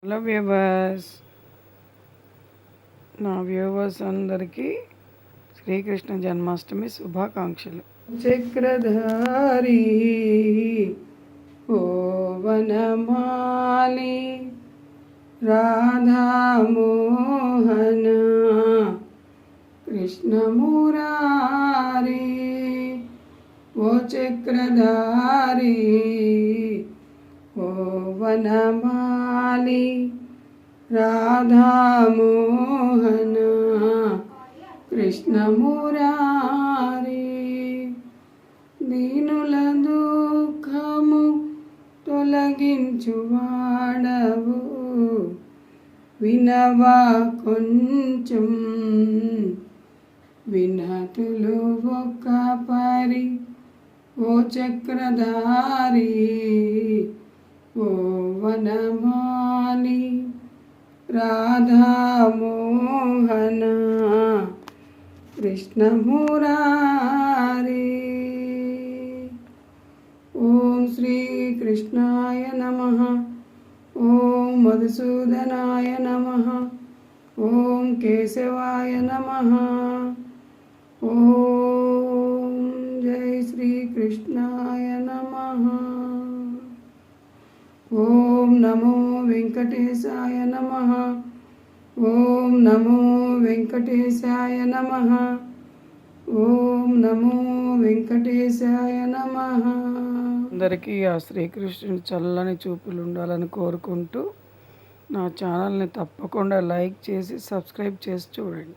Hello viewers, నా viewers అందరికీ శ్రీకృష్ణ జన్మాష్టమి శుభాకాంక్షలు. చక్రధారి ఓ వనమాలి రాధామోహన కృష్ణమురారి ఓ చక్రధారి ఓ వనమాలి రాధామోహన కృష్ణమురారి దీనుల దుఃఖము తొలగించువాడవు వినవా కొంచెం వినతులు ఒక్క పరి ఓ చక్రధారి ఓ వనమాలి రాధామోహన కృష్ణమురారి. ఓం శ్రీకృష్ణాయ నమః. ఓం మధుసూదనాయ నమః. ఓం కేశవాయ నమః. ఓం జై శ్రీకృష్ణాయ నమః. ఓం నమో వెంకటేశాయ నమః. ఓం నమో వెంకటేశాయ నమః. ఓం నమో వెంకటేశాయ నమః. అందరికీ ఆ శ్రీకృష్ణుని చల్లని చూపులు ఉండాలని కోరుకుంటూ నా ఛానల్ని తప్పకుండా లైక్ చేసి సబ్స్క్రైబ్ చేసి చూడండి.